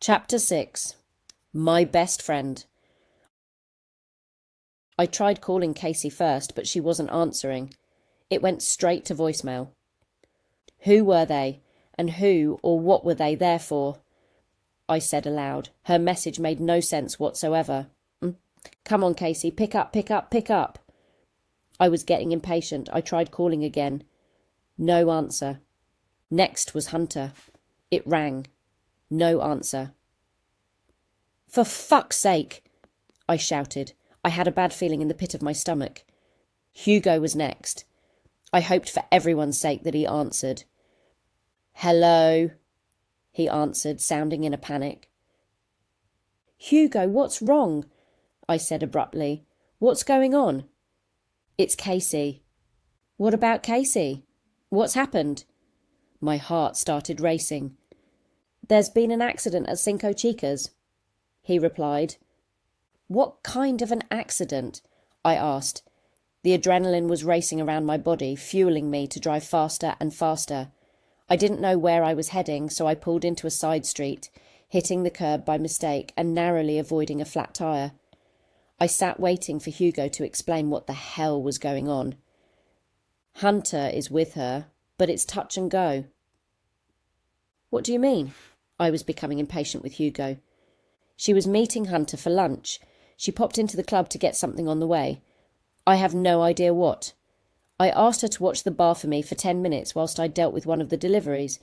Chapter 6. My Best Friend. I tried calling Casey first, but she wasn't answering. It went straight to voicemail. Who were they, and who or what were they there for? I said aloud. Her message made no sense whatsoever. Come on, Casey, pick up, pick up, pick up. I was getting impatient. I tried calling again. No answer. Next was Hunter. It rang. No answer. For fuck's sake! I shouted. I had a bad feeling in the pit of my stomach. Hugo was next. I hoped for everyone's sake that he answered. Hello, he answered, sounding in a panic. Hugo, what's wrong? I said abruptly. What's going on? It's Casey. What about Casey? What's happened? My heart started racing. There's been an accident at Cinco Chicas, he replied. What kind of an accident? I asked. The adrenaline was racing around my body, fueling me to drive faster and faster. I didn't know where I was heading, so I pulled into a side street, hitting the curb by mistake and narrowly avoiding a flat tire. I sat waiting for Hugo to explain what the hell was going on. Hunter is with her, but it's touch and go. What do you mean? I was becoming impatient with Hugo. She was meeting Hunter for lunch. She popped into the club to get something on the way. I have no idea what. I asked her to watch the bar for me for 10 minutes whilst I dealt with one of the deliveries.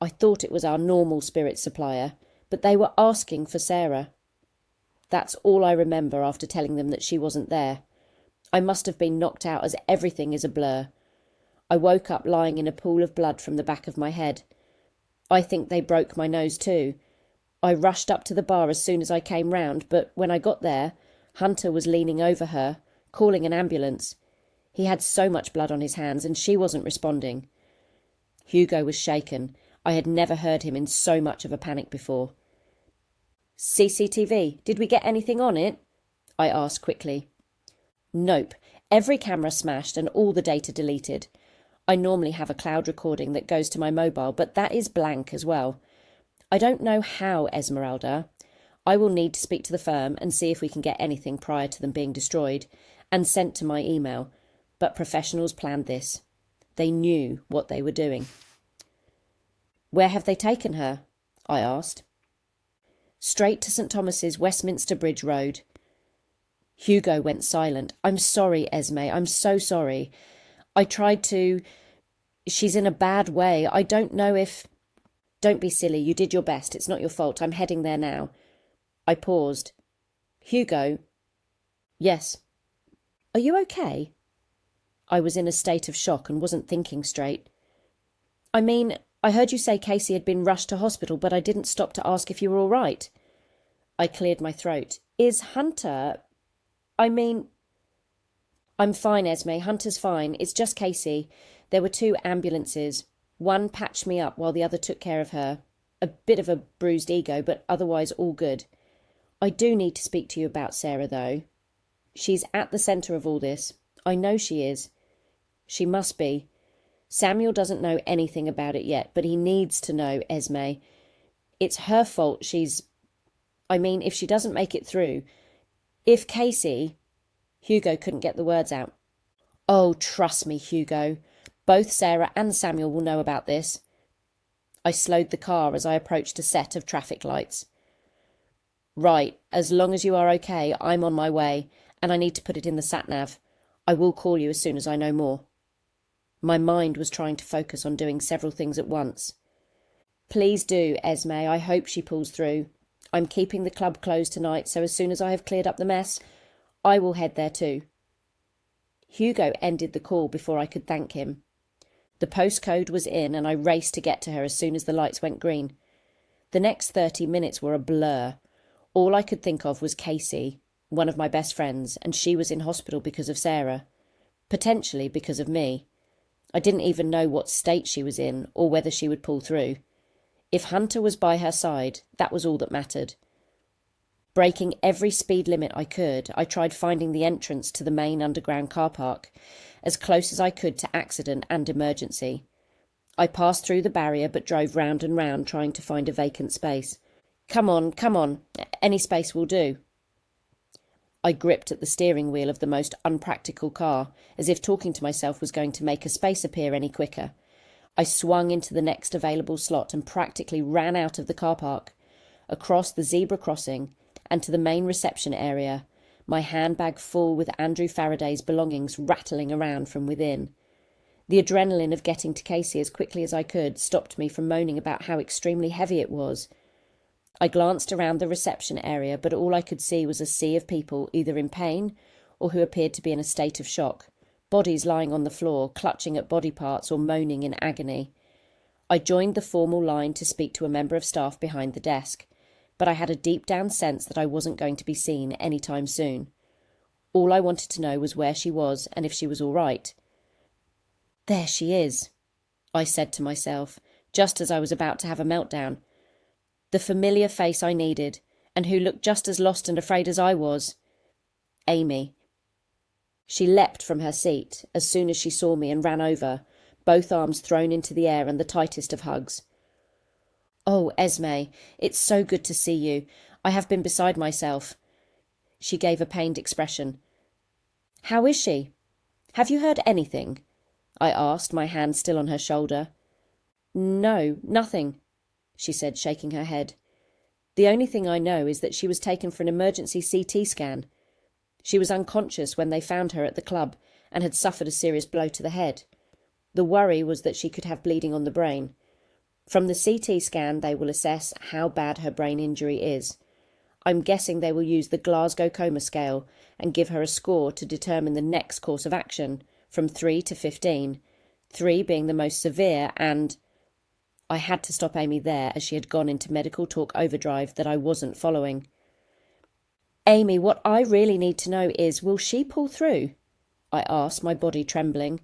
I thought it was our normal spirit supplier, but they were asking for Sarah. That's all I remember after telling them that she wasn't there. I must have been knocked out as everything is a blur. I woke up lying in a pool of blood from the back of my head. I think they broke my nose too. I rushed up to the bar as soon as I came round, but when I got there, Hunter was leaning over her, calling an ambulance. He had so much blood on his hands, and she wasn't responding. Hugo was shaken. I had never heard him in so much of a panic before. CCTV, did we get anything on it? I asked quickly. Nope. Every camera smashed and all the data deleted. I normally have a cloud recording that goes to my mobile, but that is blank as well. I don't know how, Esmeralda. I will need to speak to the firm and see if we can get anything prior to them being destroyed and sent to my email. But professionals planned this. They knew what they were doing. Where have they taken her? I asked. Straight to St. Thomas's Westminster Bridge Road. Hugo went silent. I'm sorry, Esme. I'm so sorry. I tried to... She's in a bad way. I don't know if... Don't be silly. You did your best. It's not your fault. I'm heading there now. I paused. Hugo? Yes. Are you okay? I was in a state of shock and wasn't thinking straight. I mean, I heard you say Casey had been rushed to hospital, but I didn't stop to ask if you were all right. I cleared my throat. Is Hunter... I mean... I'm fine, Esme. Hunter's fine. It's just Casey. There were 2 ambulances. One patched me up while the other took care of her. A bit of a bruised ego, but otherwise all good. I do need to speak to you about Sarah, though. She's at the centre of all this. I know she is. She must be. Samuel doesn't know anything about it yet, but he needs to know, Esme. It's her fault she's... I mean, if she doesn't make it through... If Casey... Hugo couldn't get the words out. Oh, trust me, Hugo. Both Sarah and Samuel will know about this. I slowed the car as I approached a set of traffic lights. Right, as long as you are okay, I'm on my way, and I need to put it in the sat-nav. I will call you as soon as I know more. My mind was trying to focus on doing several things at once. Please do, Esme. I hope she pulls through. I'm keeping the club closed tonight, so as soon as I have cleared up the mess, I will head there too. Hugo ended the call before I could thank him. The postcode was in, and I raced to get to her as soon as the lights went green. The next 30 minutes were a blur. All I could think of was Casey, one of my best friends, and she was in hospital because of Sarah. Potentially because of me. I didn't even know what state she was in, or whether she would pull through. If Hunter was by her side, that was all that mattered. Breaking every speed limit I could, I tried finding the entrance to the main underground car park, as close as I could to accident and emergency. I passed through the barrier but drove round and round trying to find a vacant space. Come on, come on. Any space will do. I gripped at the steering wheel of the most unpractical car, as if talking to myself was going to make a space appear any quicker. I swung into the next available slot and practically ran out of the car park, across the zebra crossing, and to the main reception area, my handbag full with Andrew Faraday's belongings rattling around from within. The adrenaline of getting to Casey as quickly as I could stopped me from moaning about how extremely heavy it was. I glanced around the reception area, but all I could see was a sea of people either in pain or who appeared to be in a state of shock, bodies lying on the floor, clutching at body parts or moaning in agony. I joined the formal line to speak to a member of staff behind the desk, but I had a deep-down sense that I wasn't going to be seen any time soon. All I wanted to know was where she was and if she was all right. "There she is," I said to myself, just as I was about to have a meltdown. The familiar face I needed, and who looked just as lost and afraid as I was. Amy. She leapt from her seat as soon as she saw me and ran over, both arms thrown into the air and the tightest of hugs. "Oh, Esme, it's so good to see you. I have been beside myself." She gave a pained expression. "How is she? Have you heard anything?" I asked, my hand still on her shoulder. "No, nothing," she said, shaking her head. "The only thing I know is that she was taken for an emergency CT scan. She was unconscious when they found her at the club and had suffered a serious blow to the head. The worry was that she could have bleeding on the brain. From the CT scan, they will assess how bad her brain injury is. I'm guessing they will use the Glasgow Coma Scale and give her a score to determine the next course of action, from 3 to 15, 3 being the most severe and—" I had to stop Amy there as she had gone into medical talk overdrive that I wasn't following. "Amy, what I really need to know is, will she pull through?" I asked, my body trembling.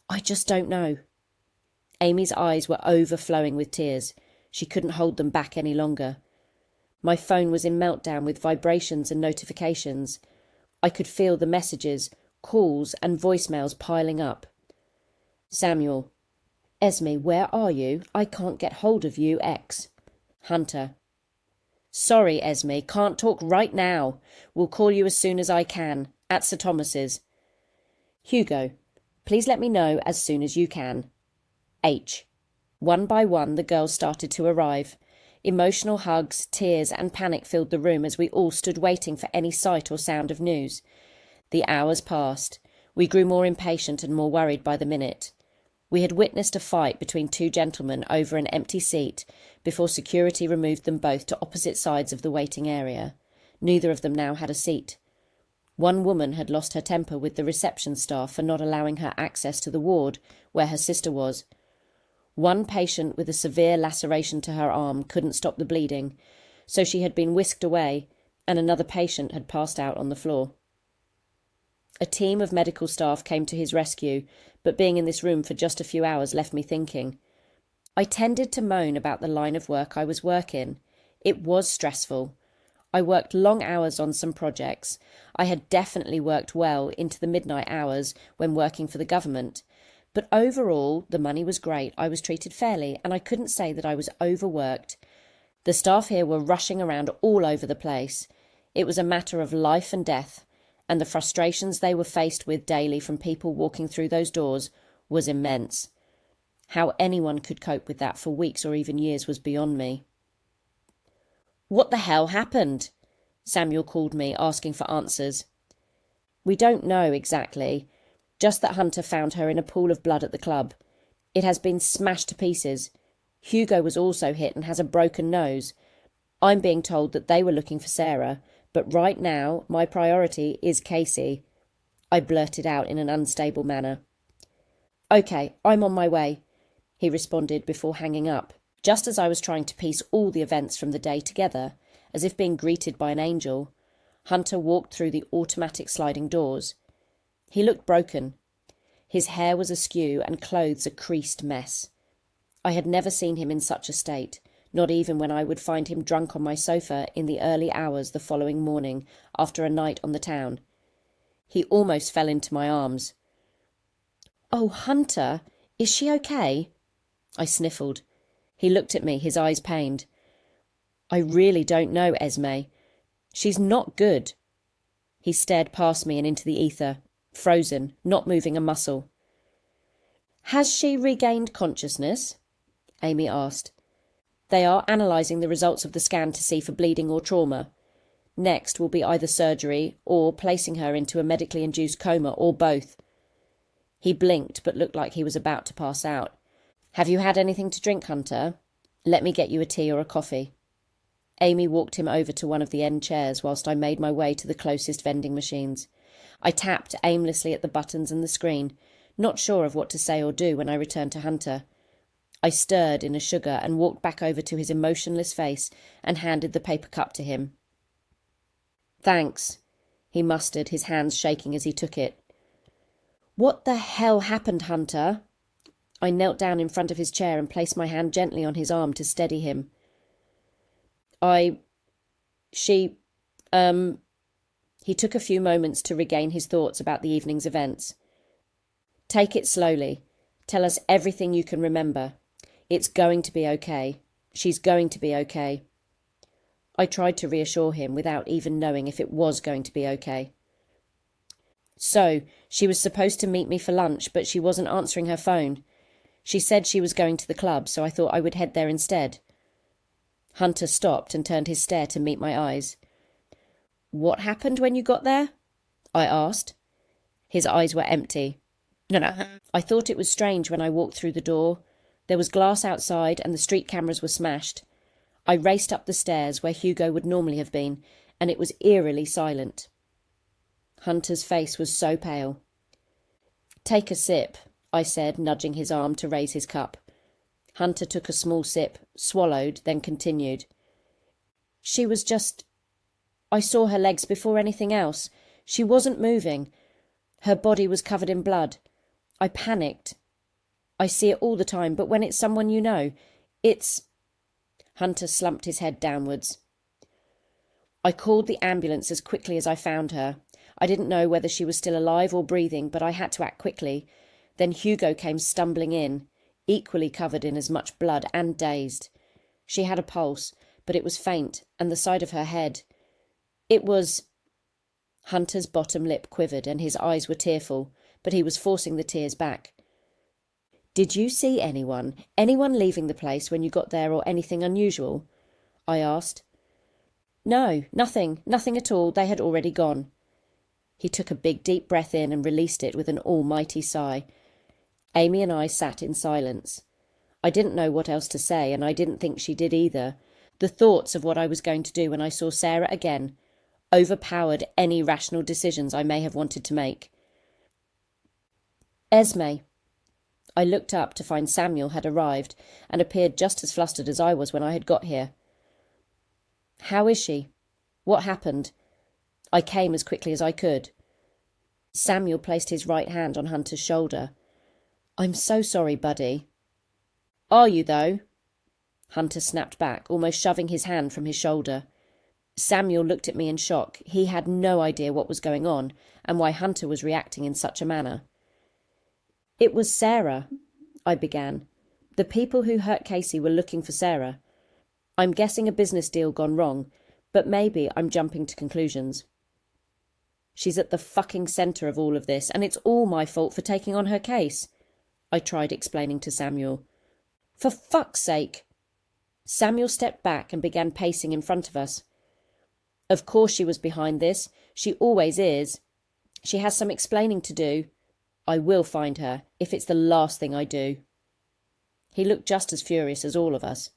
"I just don't know." Amy's eyes were overflowing with tears. She couldn't hold them back any longer. My phone was in meltdown with vibrations and notifications. I could feel the messages, calls and voicemails piling up. "Samuel. Esme, where are you? I can't get hold of you, X. Hunter. Sorry, Esme, can't talk right now. Will call you as soon as I can. At Sir Thomas's. Hugo. Please let me know as soon as you can. H." One by one the girls started to arrive. Emotional hugs, tears and panic filled the room as we all stood waiting for any sight or sound of news. The hours passed. We grew more impatient and more worried by the minute. We had witnessed a fight between two gentlemen over an empty seat before security removed them both to opposite sides of the waiting area. Neither of them now had a seat. One woman had lost her temper with the reception staff for not allowing her access to the ward where her sister was. One patient with a severe laceration to her arm couldn't stop the bleeding, so she had been whisked away, and another patient had passed out on the floor. A team of medical staff came to his rescue, but being in this room for just a few hours left me thinking. I tended to moan about the line of work I was working. It was stressful. I worked long hours on some projects. I had definitely worked well into the midnight hours when working for the government. But overall, the money was great, I was treated fairly, and I couldn't say that I was overworked. The staff here were rushing around all over the place. It was a matter of life and death, and the frustrations they were faced with daily from people walking through those doors was immense. How anyone could cope with that for weeks or even years was beyond me. "What the hell happened?" Samuel called me, asking for answers. "We don't know exactly. Just that Hunter found her in a pool of blood at the club. It has been smashed to pieces. Hugo was also hit and has a broken nose. I'm being told that they were looking for Sarah, but right now my priority is Casey," I blurted out in an unstable manner. "Okay, I'm on my way," he responded before hanging up. Just as I was trying to piece all the events from the day together, as if being greeted by an angel, Hunter walked through the automatic sliding doors. He looked broken. His hair was askew and clothes a creased mess. I had never seen him in such a state, not even when I would find him drunk on my sofa in the early hours the following morning after a night on the town. He almost fell into my arms. "Oh, Hunter, is she okay?" I sniffled. He looked at me, his eyes pained. I really don't know, Esme. She's not good. He stared past me and into the ether, frozen, not moving a muscle. Has she regained consciousness? Amy asked. They are analysing the results of the scan to see for bleeding or trauma. Next will be either surgery or placing her into a medically induced coma, or both. He blinked but looked like he was about to pass out. Have you had anything to drink, Hunter? Let me get you a tea or a coffee. Amy walked him over to one of the end chairs whilst I made my way to the closest vending machines. I tapped aimlessly at the buttons and the screen, not sure of what to say or do when I returned to Hunter. I stirred in a sugar and walked back over to his emotionless face and handed the paper cup to him. Thanks, he mustered, his hands shaking as he took it. What the hell happened, Hunter? I knelt down in front of his chair and placed my hand gently on his arm to steady him. He took a few moments to regain his thoughts about the evening's events. Take it slowly. Tell us everything you can remember. It's going to be okay. She's going to be okay. I tried to reassure him without even knowing if it was going to be okay. So, she was supposed to meet me for lunch, but she wasn't answering her phone. She said she was going to the club, so I thought I would head there instead. Hunter stopped and turned his stare to meet my eyes. What happened when you got there? I asked. His eyes were empty. No. I thought it was strange when I walked through the door. There was glass outside and the street cameras were smashed. I raced up the stairs where Hugo would normally have been, and it was eerily silent. Hunter's face was so pale. Take a sip, I said, nudging his arm to raise his cup. Hunter took a small sip, swallowed, then continued. She was just... I saw her legs before anything else. She wasn't moving. Her body was covered in blood. I panicked. I see it all the time, but when it's someone you know, it's... Hunter slumped his head downwards. I called the ambulance as quickly as I found her. I didn't know whether she was still alive or breathing, but I had to act quickly. Then Hugo came stumbling in, equally covered in as much blood and dazed. She had a pulse, but it was faint, and the side of her head. It was... Hunter's bottom lip quivered and his eyes were tearful, but he was forcing the tears back. Did you see anyone leaving the place when you got there, or anything unusual? I asked. No, nothing at all. They had already gone. He took a big deep breath in and released it with an almighty sigh. Amy and I sat in silence. I didn't know what else to say, and I didn't think she did either. The thoughts of what I was going to do when I saw Sarah again overpowered any rational decisions I may have wanted to make. Esme. I looked up to find Samuel had arrived and appeared just as flustered as I was when I had got here. How is she? What happened? I came as quickly as I could. Samuel placed his right hand on Hunter's shoulder. I'm so sorry, buddy. Are you, though? Hunter snapped back, almost shoving his hand from his shoulder. Samuel looked at me in shock. He had no idea what was going on and why Hunter was reacting in such a manner. It was Sarah, I began. The people who hurt Casey were looking for Sarah. I'm guessing a business deal gone wrong, but maybe I'm jumping to conclusions. She's at the fucking centre of all of this, and it's all my fault for taking on her case, I tried explaining to Samuel. For fuck's sake! Samuel stepped back and began pacing in front of us. Of course she was behind this. She always is. She has some explaining to do. I will find her, if it's the last thing I do. He looked just as furious as all of us.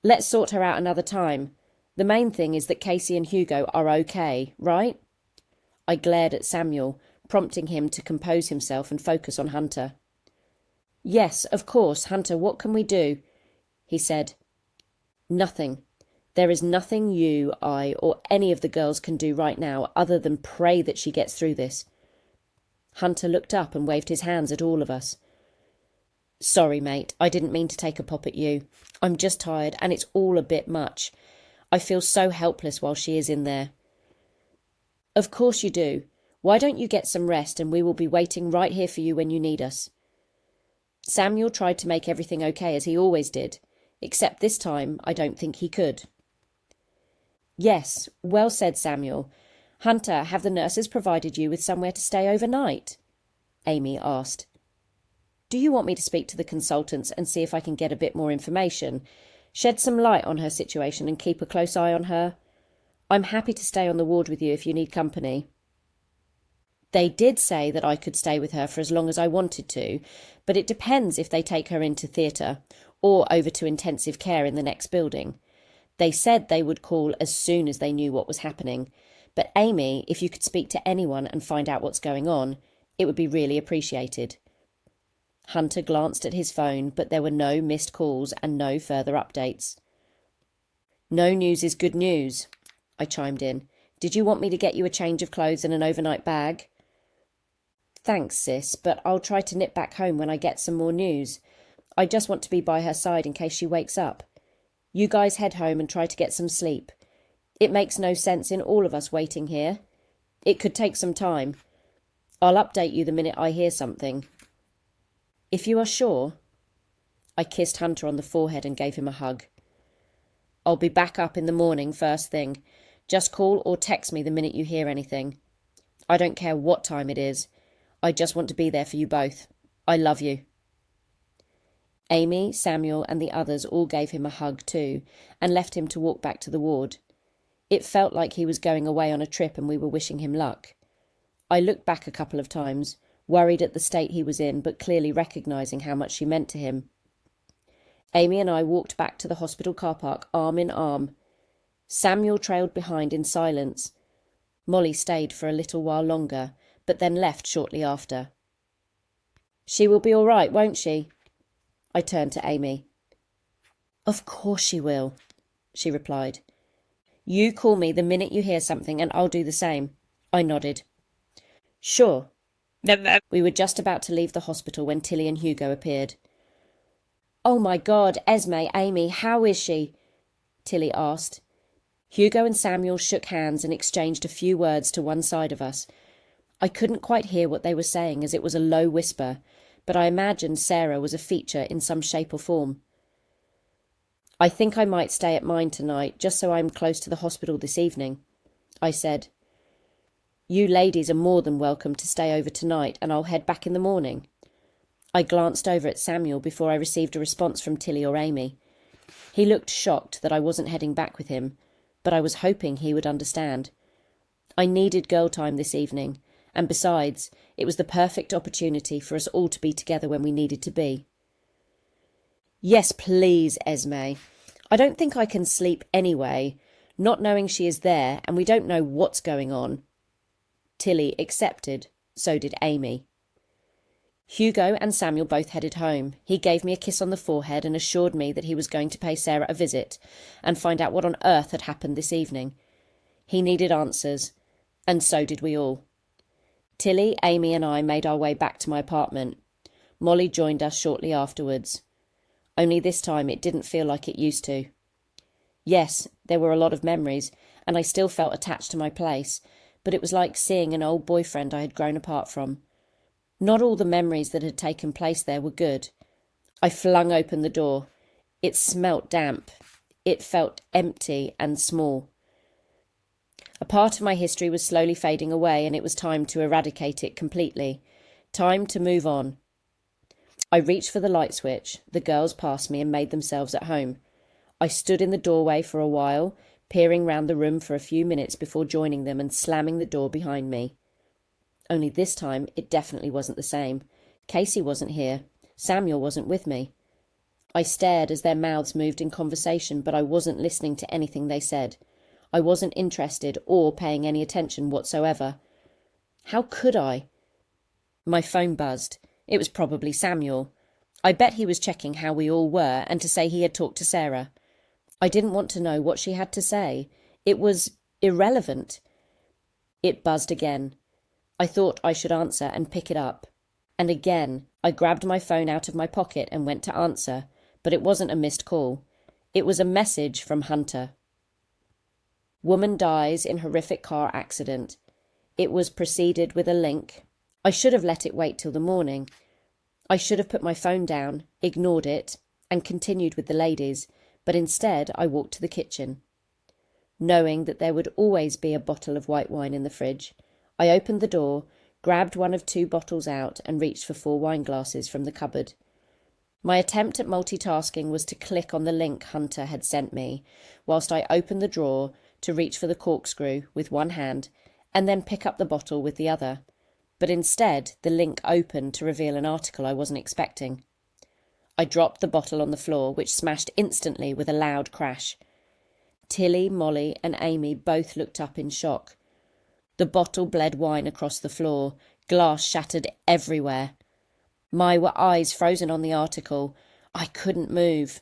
Let's sort her out another time. The main thing is that Casey and Hugo are okay, right? I glared at Samuel, prompting him to compose himself and focus on Hunter. Yes, of course, Hunter, what can we do? He said. Nothing. There is nothing you, I, or any of the girls can do right now other than pray that she gets through this. Hunter looked up and waved his hands at all of us. Sorry, mate, I didn't mean to take a pop at you. I'm just tired, and it's all a bit much. I feel so helpless while she is in there. Of course you do. Why don't you get some rest, and we will be waiting right here for you when you need us. Samuel tried to make everything okay as he always did, except this time I don't think he could. Yes, well said, Samuel. Hunter, have the nurses provided you with somewhere to stay overnight? Amy asked. Do you want me to speak to the consultants and see if I can get a bit more information, shed some light on her situation and keep a close eye on her? I'm happy to stay on the ward with you if you need company. They did say that I could stay with her for as long as I wanted to, but it depends if they take her into theatre or over to intensive care in the next building. They said they would call as soon as they knew what was happening. But Amy, if you could speak to anyone and find out what's going on, it would be really appreciated. Hunter glanced at his phone, but there were no missed calls and no further updates. No news is good news, I chimed in. Did you want me to get you a change of clothes and an overnight bag? Thanks, sis, but I'll try to nip back home when I get some more news. I just want to be by her side in case she wakes up. You guys head home and try to get some sleep. It makes no sense in all of us waiting here. It could take some time. I'll update you the minute I hear something. If you are sure. I kissed Hunter on the forehead and gave him a hug. I'll be back up in the morning first thing. Just call or text me the minute you hear anything. I don't care what time it is. I just want to be there for you both. I love you. Amy, Samuel and the others all gave him a hug too and left him to walk back to the ward. It felt like he was going away on a trip and we were wishing him luck. I looked back a couple of times, worried at the state he was in but clearly recognising how much she meant to him. Amy and I walked back to the hospital car park arm in arm. Samuel trailed behind in silence. Molly stayed for a little while longer but then left shortly after. She will be all right, won't she? I turned to Amy. Of course she will, she replied. You call me the minute you hear something and I'll do the same. I nodded. Sure. We were just about to leave the hospital when Tilly and Hugo appeared. Oh my God, Esme, Amy, how is she? Tilly asked. Hugo and Samuel shook hands and exchanged a few words to one side of us. I couldn't quite hear what they were saying as it was a low whisper, but I imagined Sarah was a feature in some shape or form. I think I might stay at mine tonight, just so I'm close to the hospital this evening, I said. You ladies are more than welcome to stay over tonight, and I'll head back in the morning. I glanced over at Samuel before I received a response from Tilly or Amy. He looked shocked that I wasn't heading back with him, but I was hoping he would understand. I needed girl time this evening, and besides, it was the perfect opportunity for us all to be together when we needed to be. Yes, please, Esme. I don't think I can sleep anyway, not knowing she is there and we don't know what's going on. Tilly accepted, so did Amy. Hugo and Samuel both headed home. He gave me a kiss on the forehead and assured me that he was going to pay Sarah a visit and find out what on earth had happened this evening. He needed answers, and so did we all. Tilly, Amy and I made our way back to my apartment. Molly joined us shortly afterwards. Only this time it didn't feel like it used to. Yes, there were a lot of memories, and I still felt attached to my place, but it was like seeing an old boyfriend I had grown apart from. Not all the memories that had taken place there were good. I flung open the door. It smelt damp. It felt empty and small. A part of my history was slowly fading away, and it was time to eradicate it completely. Time to move on. I reached for the light switch. The girls passed me and made themselves at home. I stood in the doorway for a while, peering round the room for a few minutes before joining them and slamming the door behind me. Only this time it definitely wasn't the same. Casey wasn't here. Samuel wasn't with me. I stared as their mouths moved in conversation, but I wasn't listening to anything they said. I wasn't interested or paying any attention whatsoever. How could I? My phone buzzed. It was probably Samuel. I bet he was checking how we all were and to say he had talked to Sarah. I didn't want to know what she had to say. It was irrelevant. It buzzed again. I thought I should answer and pick it up. And again, I grabbed my phone out of my pocket and went to answer, but it wasn't a missed call. It was a message from Hunter. Woman dies in horrific car accident. It was preceded with a link. I should have let it wait till the morning. I should have put my phone down, ignored it, and continued with the ladies, but instead I walked to the kitchen. knowing that there would always be a bottle of white wine in the fridge. I opened the door, grabbed one of 2 bottles out and reached for 4 wine glasses from the cupboard. My attempt at multitasking was to click on the link Hunter had sent me, whilst I opened the drawer to reach for the corkscrew with one hand and then pick up the bottle with the other. But instead, the link opened to reveal an article I wasn't expecting. I dropped the bottle on the floor, which smashed instantly with a loud crash. Tilly, Molly and Amy both looked up in shock. The bottle bled wine across the floor, glass shattered everywhere. My eyes frozen on the article. I couldn't move.